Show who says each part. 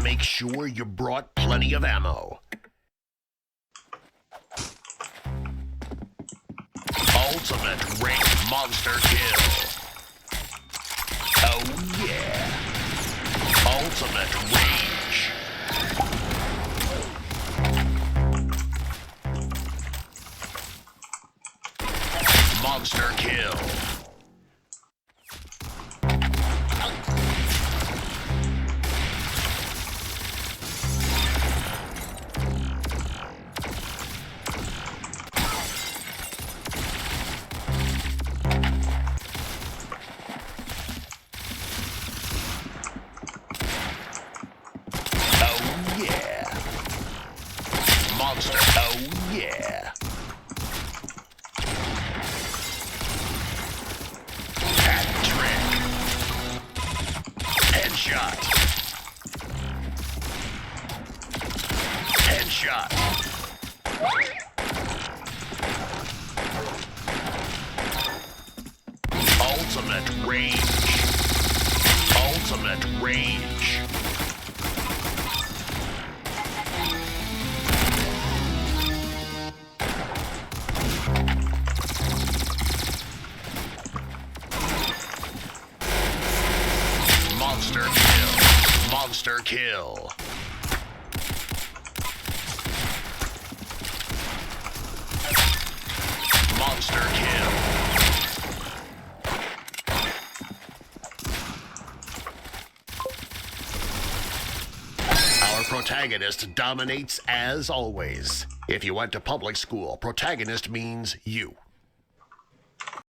Speaker 1: make sure you brought plenty of ammo. Ultimate rank monster kill. Oh yeah. Ultimate rage. Monster kill. Monster. Oh, yeah. Hat trick. Headshot. Headshot. Ultimate range. Ultimate range. Monster kill. Monster kill. Monster kill. Our protagonist dominates as always. If you went to public school, protagonist means you.